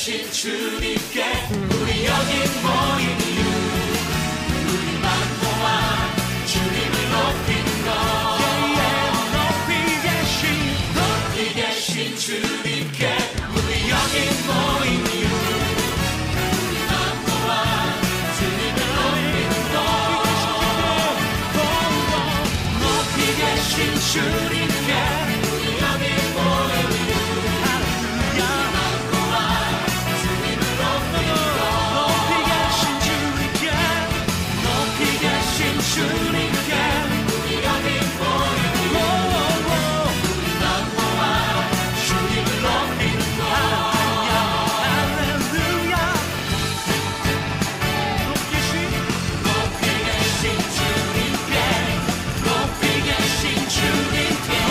계신 주님께 우리 여기 모인 이유 우리만 모아 주님을 높이는 것 높이 계신 주님께 우리 여기 모인 이유 우리만 모아 주님을 높이는 것 높이 계신 주님께 주님께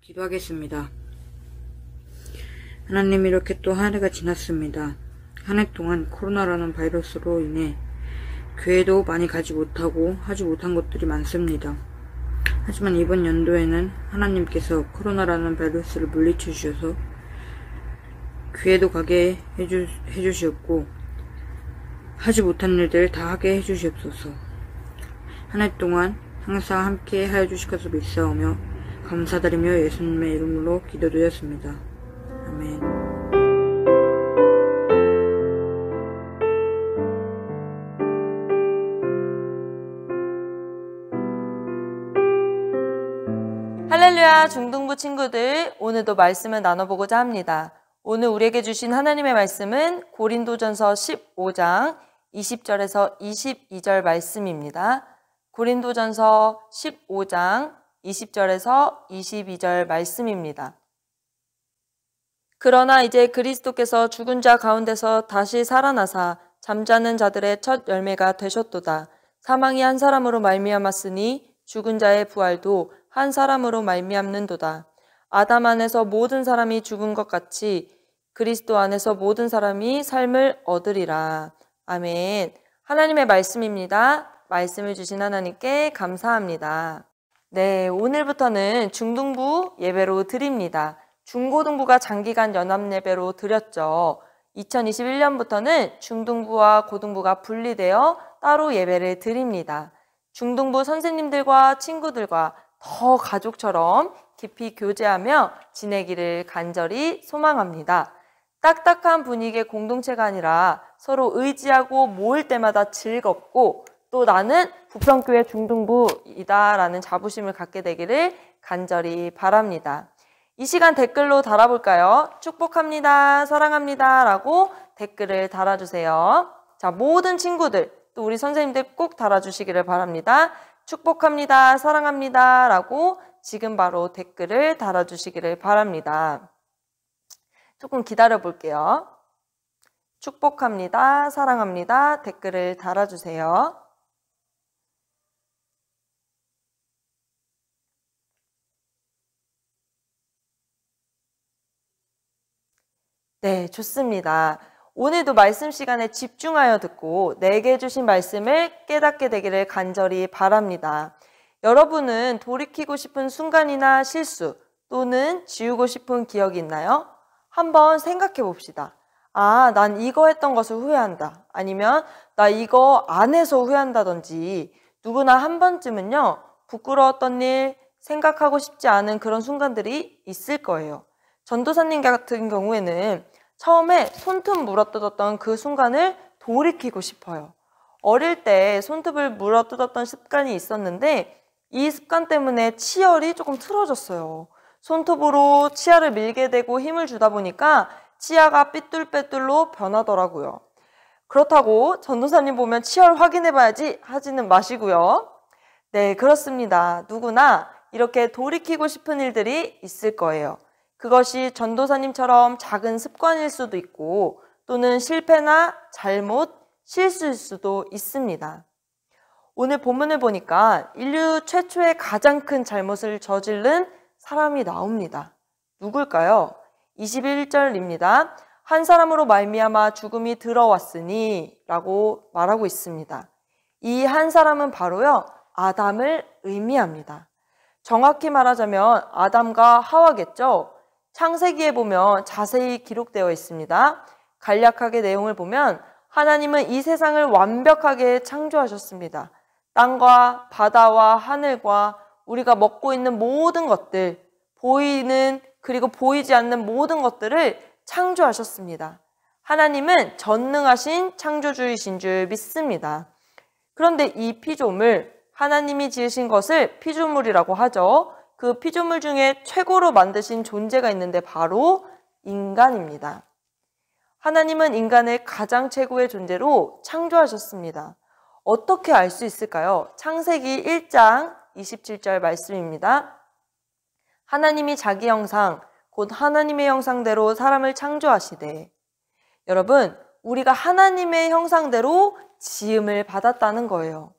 기도하겠습니다. 하나님, 이렇게 또 한 해가 지났습니다. 한 해 동안 코로나라는 바이러스로 인해 교회도 많이 가지 못하고 하지 못한 것들이 많습니다. 하지만 이번 연도에는 하나님께서 코로나라는 바이러스를 물리쳐 주셔서 교회도 가게 해주셨고 하지 못한 일들 다 하게 해주시옵소서. 한 해 동안 항상 함께 하여 주실 것을 믿사오며 감사드리며 예수님의 이름으로 기도드렸습니다. 아멘. 할렐루야, 중등부 친구들, 오늘도 말씀을 나눠보고자 합니다. 오늘 우리에게 주신 하나님의 말씀은 고린도전서 15장 20절에서 22절 말씀입니다. 고린도전서 15장 20절에서 22절 말씀입니다. 그러나 이제 그리스도께서 죽은 자 가운데서 다시 살아나사 잠자는 자들의 첫 열매가 되셨도다. 사망이 한 사람으로 말미암았으니 죽은 자의 부활도 한 사람으로 말미암는도다. 아담 안에서 모든 사람이 죽은 것 같이 그리스도 안에서 모든 사람이 삶을 얻으리라. 아멘. 하나님의 말씀입니다. 말씀을 주신 하나님께 감사합니다. 네, 오늘부터는 중등부 예배로 드립니다. 중고등부가 장기간 연합 예배로 드렸죠. 2021년부터는 중등부와 고등부가 분리되어 따로 예배를 드립니다. 중등부 선생님들과 친구들과 더 가족처럼 깊이 교제하며 지내기를 간절히 소망합니다. 딱딱한 분위기의 공동체가 아니라 서로 의지하고 모일 때마다 즐겁고 또 나는 부평교회 중등부이다 라는 자부심을 갖게 되기를 간절히 바랍니다. 이 시간 댓글로 달아볼까요? 축복합니다, 사랑합니다 라고 댓글을 달아주세요. 자, 모든 친구들 또 우리 선생님들 꼭 달아주시기를 바랍니다. 축복합니다, 사랑합니다 라고 지금 바로 댓글을 달아주시기를 바랍니다. 조금 기다려 볼게요. 축복합니다, 사랑합니다 댓글을 달아주세요. 네, 좋습니다. 오늘도 말씀 시간에 집중하여 듣고 내게 주신 말씀을 깨닫게 되기를 간절히 바랍니다. 여러분은 돌이키고 싶은 순간이나 실수 또는 지우고 싶은 기억이 있나요? 한번 생각해 봅시다. 아, 난 이거 했던 것을 후회한다. 아니면 나 이거 안 해서 후회한다든지 누구나 한 번쯤은요, 부끄러웠던 일, 생각하고 싶지 않은 그런 순간들이 있을 거예요. 전도사님 같은 경우에는 처음에 손톱 물어뜯었던 그 순간을 돌이키고 싶어요. 어릴 때 손톱을 물어뜯었던 습관이 있었는데 이 습관 때문에 치열이 조금 틀어졌어요. 손톱으로 치아를 밀게 되고 힘을 주다 보니까 치아가 삐뚤빼뚤로 변하더라고요. 그렇다고 전도사님 보면 치열 확인해봐야지 하지는 마시고요. 네, 그렇습니다. 누구나 이렇게 돌이키고 싶은 일들이 있을 거예요. 그것이 전도사님처럼 작은 습관일 수도 있고 또는 실패나 잘못, 실수일 수도 있습니다. 오늘 본문을 보니까 인류 최초의 가장 큰 잘못을 저지른 사람이 나옵니다. 누굴까요? 21절입니다. 한 사람으로 말미암아 죽음이 들어왔으니 라고 말하고 있습니다. 이 한 사람은 바로요, 아담을 의미합니다. 정확히 말하자면 아담과 하와겠죠. 창세기에 보면 자세히 기록되어 있습니다. 간략하게 내용을 보면 하나님은 이 세상을 완벽하게 창조하셨습니다. 땅과 바다와 하늘과 우리가 먹고 있는 모든 것들, 보이는 그리고 보이지 않는 모든 것들을 창조하셨습니다. 하나님은 전능하신 창조주이신 줄 믿습니다. 그런데 이 피조물, 하나님이 지으신 것을 피조물이라고 하죠. 그 피조물 중에 최고로 만드신 존재가 있는데 바로 인간입니다. 하나님은 인간을 가장 최고의 존재로 창조하셨습니다. 어떻게 알 수 있을까요? 창세기 1장 27절 말씀입니다. 하나님이 자기 형상, 곧 하나님의 형상대로 사람을 창조하시되. 여러분, 우리가 하나님의 형상대로 지음을 받았다는 거예요.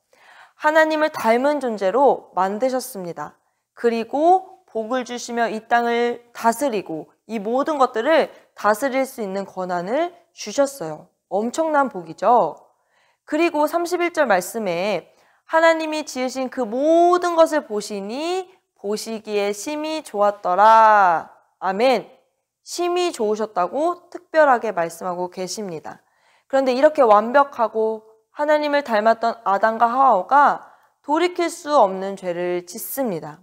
하나님을 닮은 존재로 만드셨습니다. 그리고 복을 주시며 이 땅을 다스리고 이 모든 것들을 다스릴 수 있는 권한을 주셨어요. 엄청난 복이죠. 그리고 31절 말씀에 하나님이 지으신 그 모든 것을 보시니 보시기에 심히 좋았더라. 아멘. 심히 좋으셨다고 특별하게 말씀하고 계십니다. 그런데 이렇게 완벽하고 하나님을 닮았던 아담과 하와가 돌이킬 수 없는 죄를 짓습니다.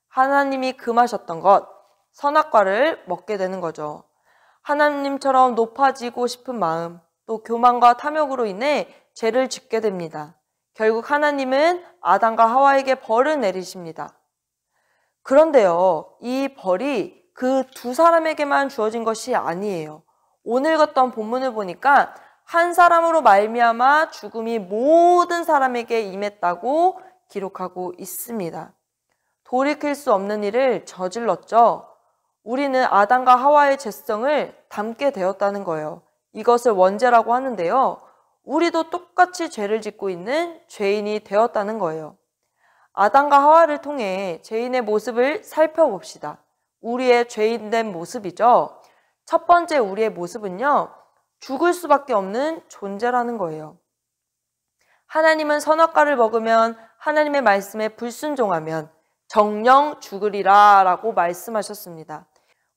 하나님이 금하셨던 것, 선악과를 먹게 되는 거죠. 하나님처럼 높아지고 싶은 마음, 또 교만과 탐욕으로 인해 죄를 짓게 됩니다. 결국 하나님은 아담과 하와에게 벌을 내리십니다. 그런데요, 이 벌이 그 두 사람에게만 주어진 것이 아니에요. 오늘 읽었던 본문을 보니까 한 사람으로 말미암아 죽음이 모든 사람에게 임했다고 기록하고 있습니다. 돌이킬 수 없는 일을 저질렀죠. 우리는 아담과 하와의 죄성을 담게 되었다는 거예요. 이것을 원죄라고 하는데요. 우리도 똑같이 죄를 짓고 있는 죄인이 되었다는 거예요. 아담과 하와를 통해 죄인의 모습을 살펴봅시다. 우리의 죄인된 모습이죠. 첫 번째 우리의 모습은요, 죽을 수밖에 없는 존재라는 거예요. 하나님은 선악과를 먹으면 하나님의 말씀에 불순종하면 정령 죽으리라 라고 말씀하셨습니다.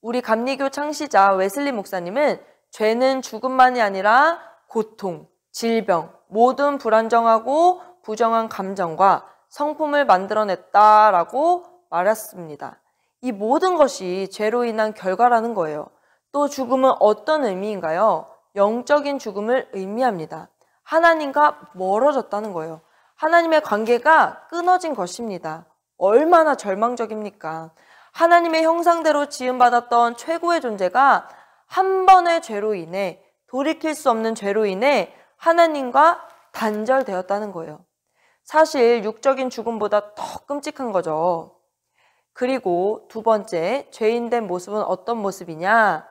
우리 감리교 창시자 웨슬리 목사님은 죄는 죽음만이 아니라 고통, 질병, 모든 불안정하고 부정한 감정과 성품을 만들어냈다라고 말했습니다. 이 모든 것이 죄로 인한 결과라는 거예요. 또 죽음은 어떤 의미인가요? 영적인 죽음을 의미합니다. 하나님과 멀어졌다는 거예요. 하나님의 관계가 끊어진 것입니다. 얼마나 절망적입니까? 하나님의 형상대로 지음받았던 최고의 존재가 한 번의 죄로 인해, 돌이킬 수 없는 죄로 인해 하나님과 단절되었다는 거예요. 사실 육적인 죽음보다 더 끔찍한 거죠. 그리고 두 번째, 죄인된 모습은 어떤 모습이냐?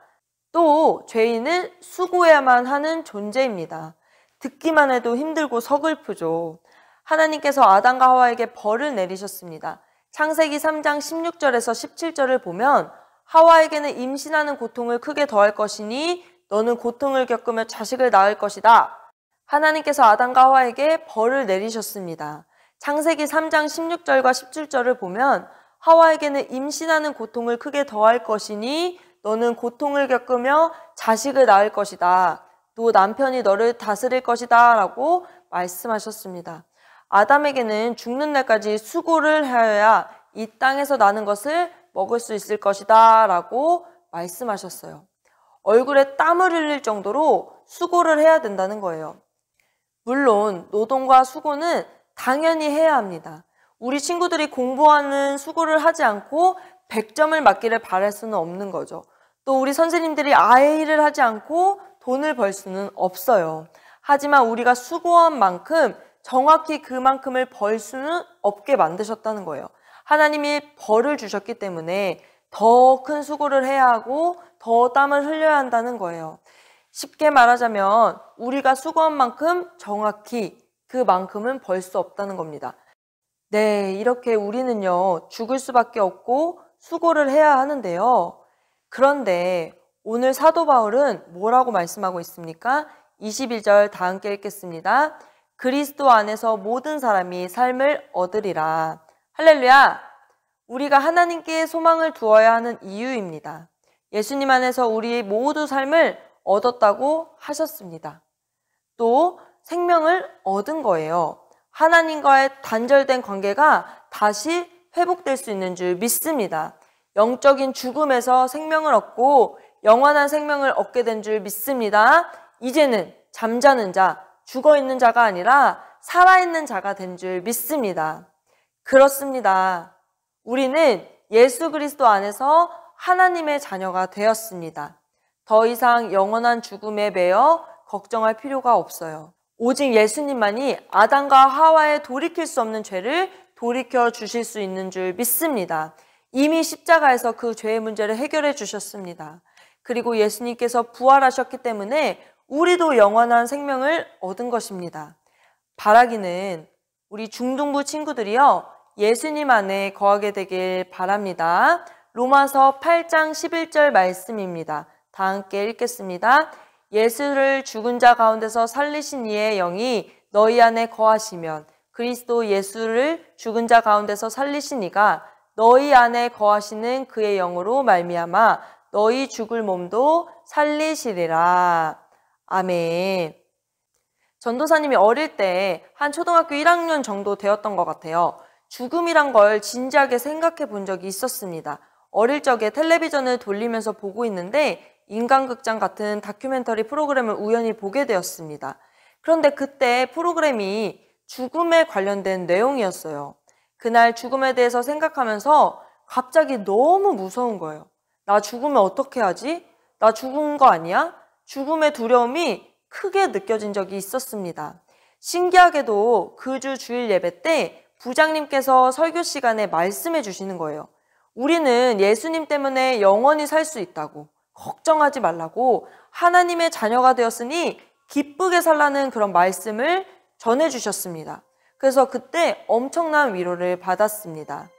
또 죄인은 수고해야만 하는 존재입니다. 듣기만 해도 힘들고 서글프죠. 하나님께서 아담과 하와에게 벌을 내리셨습니다. 창세기 3장 16절에서 17절을 보면 하와에게는 임신하는 고통을 크게 더할 것이니 너는 고통을 겪으며 자식을 낳을 것이다. 하나님께서 아담과 하와에게 벌을 내리셨습니다. 창세기 3장 16절과 17절을 보면 하와에게는 임신하는 고통을 크게 더할 것이니 너는 고통을 겪으며 자식을 낳을 것이다. 또 남편이 너를 다스릴 것이다 라고 말씀하셨습니다. 아담에게는 죽는 날까지 수고를 하여야 이 땅에서 나는 것을 먹을 수 있을 것이다 라고 말씀하셨어요. 얼굴에 땀을 흘릴 정도로 수고를 해야 된다는 거예요. 물론 노동과 수고는 당연히 해야 합니다. 우리 친구들이 공부하는 수고를 하지 않고 100점을 맞기를 바랄 수는 없는 거죠. 또 우리 선생님들이 아예 일을 하지 않고 돈을 벌 수는 없어요. 하지만 우리가 수고한 만큼 정확히 그만큼을 벌 수는 없게 만드셨다는 거예요. 하나님이 벌을 주셨기 때문에 더 큰 수고를 해야 하고 더 땀을 흘려야 한다는 거예요. 쉽게 말하자면 우리가 수고한 만큼 정확히 그만큼은 벌 수 없다는 겁니다. 네, 이렇게 우리는요, 죽을 수밖에 없고 수고를 해야 하는데요. 그런데 오늘 사도 바울은 뭐라고 말씀하고 있습니까? 21절 다 함께 읽겠습니다. 그리스도 안에서 모든 사람이 삶을 얻으리라. 할렐루야! 우리가 하나님께 소망을 두어야 하는 이유입니다. 예수님 안에서 우리 모두 삶을 얻었다고 하셨습니다. 또 생명을 얻은 거예요. 하나님과의 단절된 관계가 다시 회복될 수 있는 줄 믿습니다. 영적인 죽음에서 생명을 얻고 영원한 생명을 얻게 된 줄 믿습니다. 이제는 잠자는 자, 죽어있는 자가 아니라 살아있는 자가 된 줄 믿습니다. 그렇습니다. 우리는 예수 그리스도 안에서 하나님의 자녀가 되었습니다. 더 이상 영원한 죽음에 매여 걱정할 필요가 없어요. 오직 예수님만이 아담과 하와의 돌이킬 수 없는 죄를 돌이켜 주실 수 있는 줄 믿습니다. 이미 십자가에서 그 죄의 문제를 해결해 주셨습니다. 그리고 예수님께서 부활하셨기 때문에 우리도 영원한 생명을 얻은 것입니다. 바라기는 우리 중등부 친구들이요, 예수님 안에 거하게 되길 바랍니다. 로마서 8장 11절 말씀입니다. 다 함께 읽겠습니다. 예수를 죽은 자 가운데서 살리신 이의 영이 너희 안에 거하시면 그리스도 예수를 죽은 자 가운데서 살리신 이가 너희 안에 거하시는 그의 영으로 말미암아 너희 죽을 몸도 살리시리라. 아멘. 전도사님이 어릴 때 한 초등학교 1학년 정도 되었던 것 같아요. 죽음이란 걸 진지하게 생각해 본 적이 있었습니다. 어릴 적에 텔레비전을 돌리면서 보고 있는데 인간극장 같은 다큐멘터리 프로그램을 우연히 보게 되었습니다. 그런데 그때 프로그램이 죽음에 관련된 내용이었어요. 그날 죽음에 대해서 생각하면서 갑자기 너무 무서운 거예요. 나 죽으면 어떻게 하지? 나 죽은 거 아니야? 죽음의 두려움이 크게 느껴진 적이 있었습니다. 신기하게도 그 주 주일 예배 때 부장님께서 설교 시간에 말씀해 주시는 거예요. 우리는 예수님 때문에 영원히 살 수 있다고, 걱정하지 말라고, 하나님의 자녀가 되었으니 기쁘게 살라는 그런 말씀을 전해주셨습니다. 그래서 그때 엄청난 위로를 받았습니다.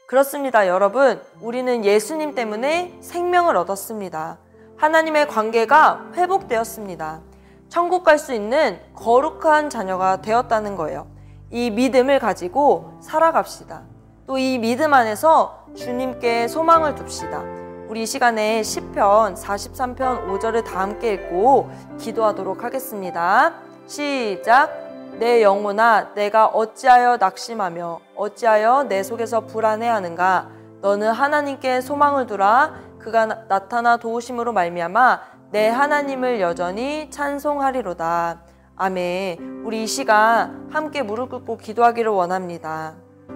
그렇습니다, 여러분. 우리는 예수님 때문에 생명을 얻었습니다. 하나님의 관계가 회복되었습니다. 천국 갈 수 있는 거룩한 자녀가 되었다는 거예요. 이 믿음을 가지고 살아갑시다. 또 이 믿음 안에서 주님께 소망을 둡시다. 우리 이 시간에 시편 43편 5절을 다 함께 읽고 기도하도록 하겠습니다. 시작. 내 영혼아, 내가 어찌하여 낙심하며 어찌하여 내 속에서 불안해하는가? 너는 하나님께 소망을 두라. 그가 나타나 도우심으로 말미암아 내 하나님을 여전히 찬송하리로다. 아멘. 우리 이 시간 함께 무릎 꿇고 기도하기를 원합니다.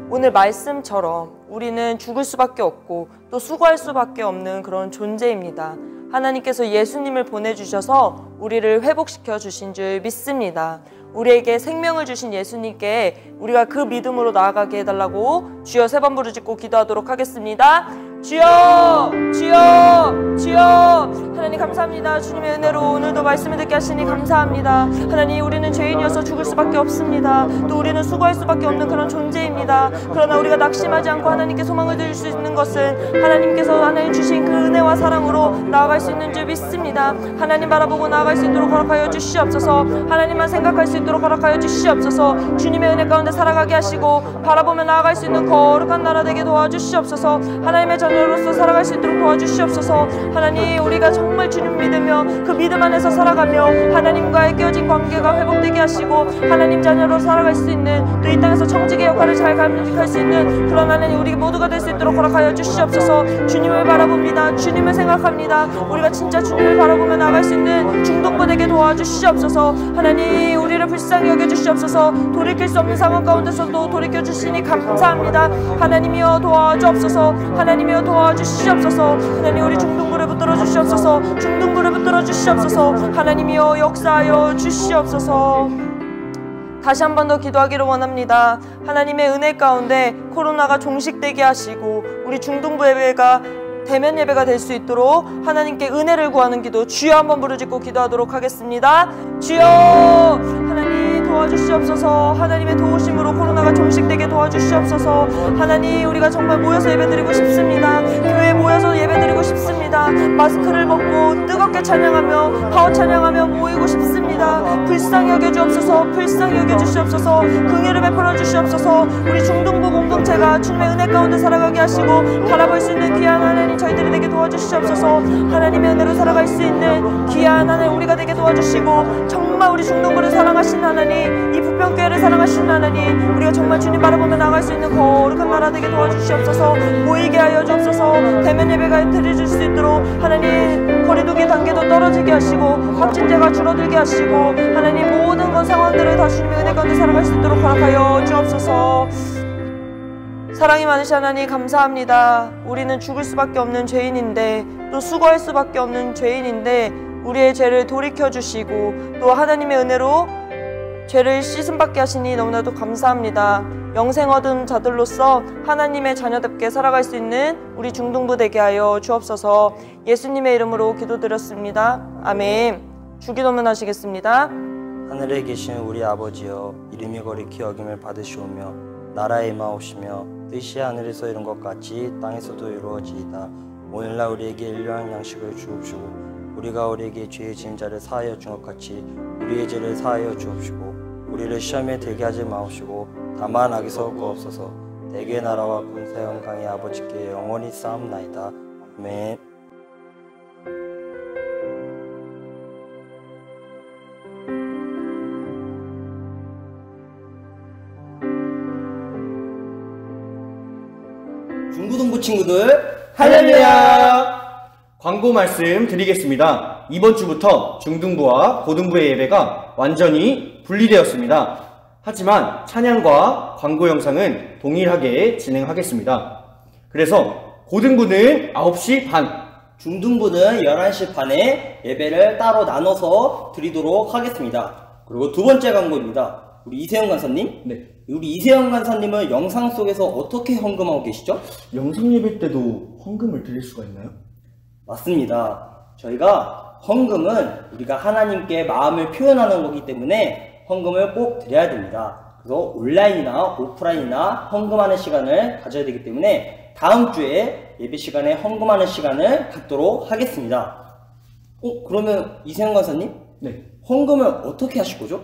오늘 말씀처럼 우리는 죽을 수밖에 없고 또 수고할 수밖에 없는 그런 존재입니다. 하나님께서 예수님을 보내주셔서 우리를 회복시켜 주신 줄 믿습니다. 우리에게 생명을 주신 예수님께 우리가 그 믿음으로 나아가게 해달라고 주여 3번 부르짖고 기도하도록 하겠습니다. 주여! 주여! 주여! 하나님 감사합니다. 주님의 은혜로 오늘도 말씀을 듣게 하시니 감사합니다. 하나님, 우리는 죄인이어서 죽을 수밖에 없습니다. 또 우리는 수고할 수밖에 없는 그런 존재입니다. 그러나 우리가 낙심하지 않고 하나님께 소망을 드릴 수 있는 것은 하나님께서 하나님 주신 그 은혜와 사랑으로 나아갈 수 있는 줄 믿습니다. 하나님 바라보고 나아갈 수 있도록 허락하여 주시옵소서. 하나님만 생각할 수 있도록 허락하여 주시옵소서. 주님의 은혜 가운데 살아가게 하시고 바라보며 나아갈 수 있는 거룩한 나라 되게 도와주시옵소서. 하나님의 자녀로서 살아갈 수 있도록 도와주시옵소서. 하나님, 우리가 정말 주님 믿으며 그 믿음 안에서 살아가며 하나님과의 깨어진 관계가 회복되게 하시고 하나님 자녀로 살아갈 수 있는, 또 이 땅에서 청지기 역할을 잘 감당할 수 있는 그런 하나님 우리 모두가 될 수 있도록 허락하여 주시옵소서. 주님을 바라봅니다. 주님을 생각합니다. 우리가 진짜 주님을 바라보며 나아갈 수 있는 중독보되게 도와주시옵소서. 하나님, 우리를 불쌍히 여겨주시옵소서. 돌이킬 수 없는 상황 가운데서도 돌이켜주시니 감사합니다. 하나님이여 도와주옵소서. 하나님이여 도와주시옵소서. 하나님, 우리 중동부를 붙들어 주시옵소서. 중동부를 붙들어 주시옵소서. 하나님이여 역사하여 주시옵소서. 다시 한 번 더 기도하기를 원합니다. 하나님의 은혜 가운데 코로나가 종식되게 하시고 우리 중동부 예배가 대면 예배가 될 수 있도록 하나님께 은혜를 구하는 기도 주여 한번 부르짖고 기도하도록 하겠습니다. 주여! 하나님 도와주시옵소서. 하나님의 도우심으로 코로나가 종식되게 도와주시옵소서. 하나님, 우리가 정말 모여서 예배드리고 싶습니다. 교회에 모여서 예배드리고 싶습니다. 마스크를 벗고 뜨겁게 찬양하며 파워 찬양하며 모이고 싶습니다. 불쌍히 여겨주옵소서. 불쌍히 여겨주시옵소서. 긍휼을 베풀어 주시옵소서. 우리 중동부 공동체가 주님의 은혜 가운데 살아가게 하시고 바라볼 수 있는 귀한 하나님 저희들이 되게 도와주시옵소서. 하나님의 은혜로 살아갈 수 있는 귀한 하나님 우리가 되게 도와주시고 정말 우리 중동부를 사랑하신 하나님, 이 부평교회를 사랑하신 하나님, 우리가 정말 주님 바라보며 나아갈 수 있는 거룩한 나라 되게 도와주시옵소서. 모이게 하여 주옵소서. 대면 예배가 드려질 수 있도록 하나님 거리두기 단계도 떨어지게 하시고 확진자가 줄어들게 하시고 하나님 모든 건 상황들을 다 주님의 은혜 가운데 살아갈 수 있도록 허락하여 주옵소서. 사랑이 많으신 하나님 감사합니다. 우리는 죽을 수밖에 없는 죄인인데 또 수고할 수밖에 없는 죄인인데 우리의 죄를 돌이켜주시고 또 하나님의 은혜로 죄를 씻음받게 하시니 너무나도 감사합니다. 영생 얻은 자들로서 하나님의 자녀답게 살아갈 수 있는 우리 중동부 되게 하여 주옵소서. 예수님의 이름으로 기도드렸습니다. 아멘. 주기도문 하시겠습니다. 하늘에 계신 우리 아버지여, 이름이 거룩히 여김을 받으시오며 나라의 임하옵시며 뜻이 하늘에서 이룬 것 같이 땅에서도 이루어지이다. 오늘날 우리에게 일용할 양식을 주옵시고 우리가 우리에게 죄의 지은 자를 사하여 준 것 같이 우리의 죄를 사하여 주옵시고 우리를 시험에 들게 하지 마옵시고 다만 악에서 구하옵소서. 대개 나라와 군사 영광의 아버지께 영원히 싸움나이다. 아멘. 중고등부 친구들 할렐루야! 광고 말씀 드리겠습니다. 이번 주부터 중등부와 고등부의 예배가 완전히 분리되었습니다. 하지만 찬양과 광고 영상은 동일하게 진행하겠습니다. 그래서 고등부는 9시 반, 중등부는 11시 반에 예배를 따로 나눠서 드리도록 하겠습니다. 그리고 두 번째 광고입니다. 우리 이세영 간사님, 네. 우리 이세영 간사님은 영상 속에서 어떻게 헌금하고 계시죠? 영상 예배 때도 헌금을 드릴 수가 있나요? 맞습니다. 저희가 헌금은 우리가 하나님께 마음을 표현하는 거기 때문에 헌금을 꼭 드려야 됩니다. 그래서 온라인이나 오프라인이나 헌금하는 시간을 가져야 되기 때문에 다음 주에 예배 시간에 헌금하는 시간을 갖도록 하겠습니다. 그러면 이세영 간사님, 네. 헌금을 어떻게 하실 거죠?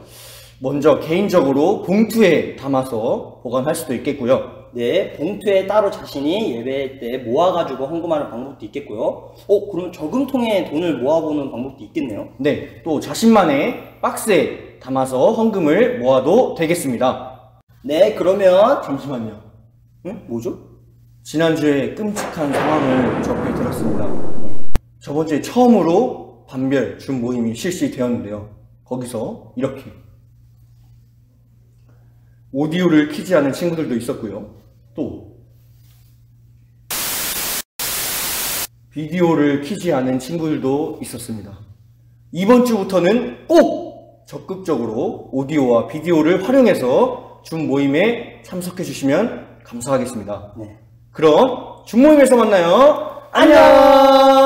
먼저 개인적으로 봉투에 담아서 보관할 수도 있겠고요. 네, 봉투에 따로 자신이 예배 때 모아가지고 헌금하는 방법도 있겠고요. 그럼 저금통에 돈을 모아보는 방법도 있겠네요. 네, 또 자신만의 박스에 담아서 헌금을 모아도 되겠습니다. 네, 그러면 잠시만요. 뭐죠? 지난주에 끔찍한 상황을 접해 들었습니다. 저번 주에 처음으로 반별 준 모임이 실시되었는데요. 거기서 이렇게 오디오를 켜지 않은 친구들도 있었고요. 또 비디오를 켜지 않은 친구들도 있었습니다. 이번 주부터는 꼭 적극적으로 오디오와 비디오를 활용해서 준 모임에 참석해 주시면 감사하겠습니다. 네. 그럼 준 모임에서 만나요. 안녕!